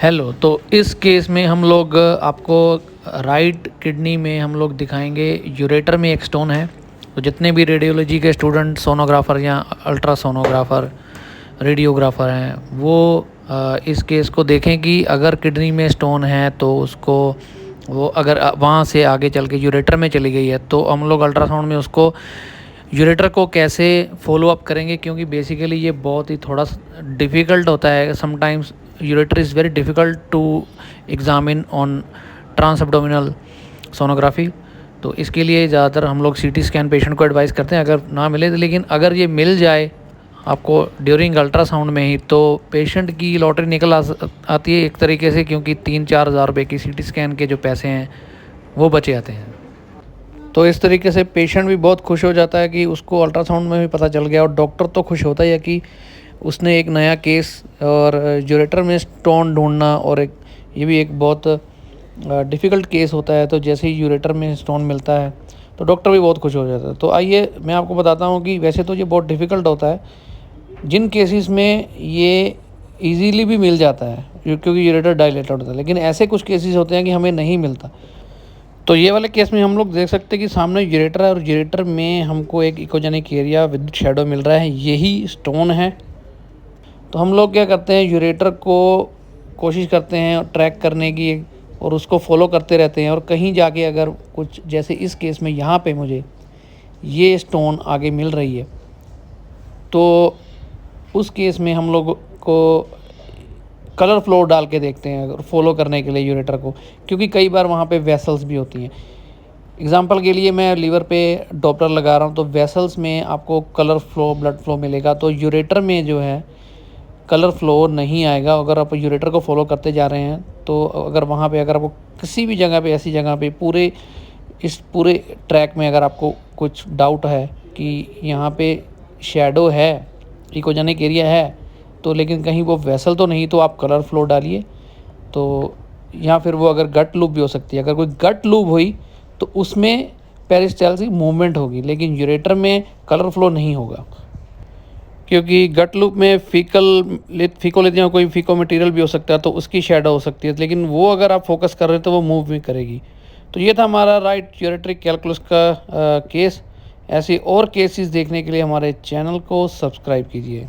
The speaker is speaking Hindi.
हेलो। तो इस केस में हम लोग आपको राइट किडनी में हम लोग दिखाएंगे यूरेटर में एक स्टोन है। तो जितने भी रेडियोलॉजी के स्टूडेंट सोनोग्राफ़र या अल्ट्रासोनोग्राफ़र रेडियोग्राफ़र हैं वो इस केस को देखें कि अगर किडनी में स्टोन है तो उसको वो अगर वहाँ से आगे चल के यूरेटर में चली गई है तो हम लोग अल्ट्रासाउंड में उसको यूरेटर को कैसे फॉलो अप करेंगे, क्योंकि बेसिकली ये बहुत ही थोड़ा डिफ़िकल्ट होता है। Sometimes ureter is very difficult to examine on transabdominal sonography. तो इसके लिए ज़्यादातर हम लोग सीटी स्कैन पेशेंट को एडवाइस करते हैं अगर ना मिले। लेकिन अगर ये मिल जाए आपको ड्यूरिंग अल्ट्रासाउंड में ही तो पेशेंट की लॉटरी निकल आती है एक तरीके से, क्योंकि 3-4 हज़ार रुपये की सीटी स्कैन के जो पैसे हैं वो बचे आते हैं। तो इस तरीके से पेशेंट भी बहुत खुश हो जाता है कि उसको अल्ट्रासाउंड में भी पता चल गया, और डॉक्टर तो खुश होता ही है कि उसने एक नया केस। और यूरेटर में स्टोन ढूंढना और एक ये भी एक बहुत डिफ़िकल्ट केस होता है। तो जैसे ही यूरेटर में स्टोन मिलता है तो डॉक्टर भी बहुत खुश हो जाता है। तो आइए मैं आपको बताता हूँ कि वैसे तो ये बहुत डिफ़िकल्ट होता है जिन केसेस में ये इजीली भी मिल जाता है क्योंकि यूरेटर डायलेटेड होता है, लेकिन ऐसे कुछ केसेस होते हैं कि हमें नहीं मिलता। तो ये वाले केस में हम लोग देख सकते हैं कि सामने यूरेटर है और यूरेटर में हमको एक इकोजेनिक एरिया विद शैडो मिल रहा है, यही स्टोन है। तो हम लोग क्या करते हैं, यूरेटर को कोशिश करते हैं ट्रैक करने की और उसको फॉलो करते रहते हैं। और कहीं जाके अगर कुछ जैसे इस केस में यहाँ पे मुझे ये स्टोन आगे मिल रही है तो उस केस में हम लोग को कलर फ्लो डाल के देखते हैं फॉलो करने के लिए यूरेटर को, क्योंकि कई बार वहाँ पे वेसल्स भी होती हैं। एग्जांपल के लिए मैं लीवर पे डॉपलर लगा रहा हूँ तो वेसल्स में आपको कलर फ्लो ब्लड फ्लो मिलेगा, तो यूरेटर में जो है कलर फ्लो नहीं आएगा। अगर आप यूरेटर को फॉलो करते जा रहे हैं तो अगर वहाँ पे अगर आपको किसी भी जगह पे ऐसी जगह पे इस पूरे ट्रैक में अगर आपको कुछ डाउट है कि यहाँ पे शैडो है, इकोजेनिक एरिया है तो लेकिन कहीं वो वेसल तो नहीं, तो आप कलर फ्लो डालिए। तो या फिर वो अगर गट लूप भी हो सकती है, अगर कोई गट लूप हुई तो उसमें पेरिस्टाल्स की मूवमेंट होगी, लेकिन यूरेटर में कलर फ्लो नहीं होगा, क्योंकि गट लूप में फिकोलिथिया कोई फिको मटेरियल भी हो सकता है तो उसकी शैडो हो सकती है, लेकिन वो अगर आप फोकस कर रहे हैं तो वो मूव भी करेगी। तो ये था हमारा राइट यूरेटरी कैलकुलस का केस। ऐसे और केसेस देखने के लिए हमारे चैनल को सब्सक्राइब कीजिए।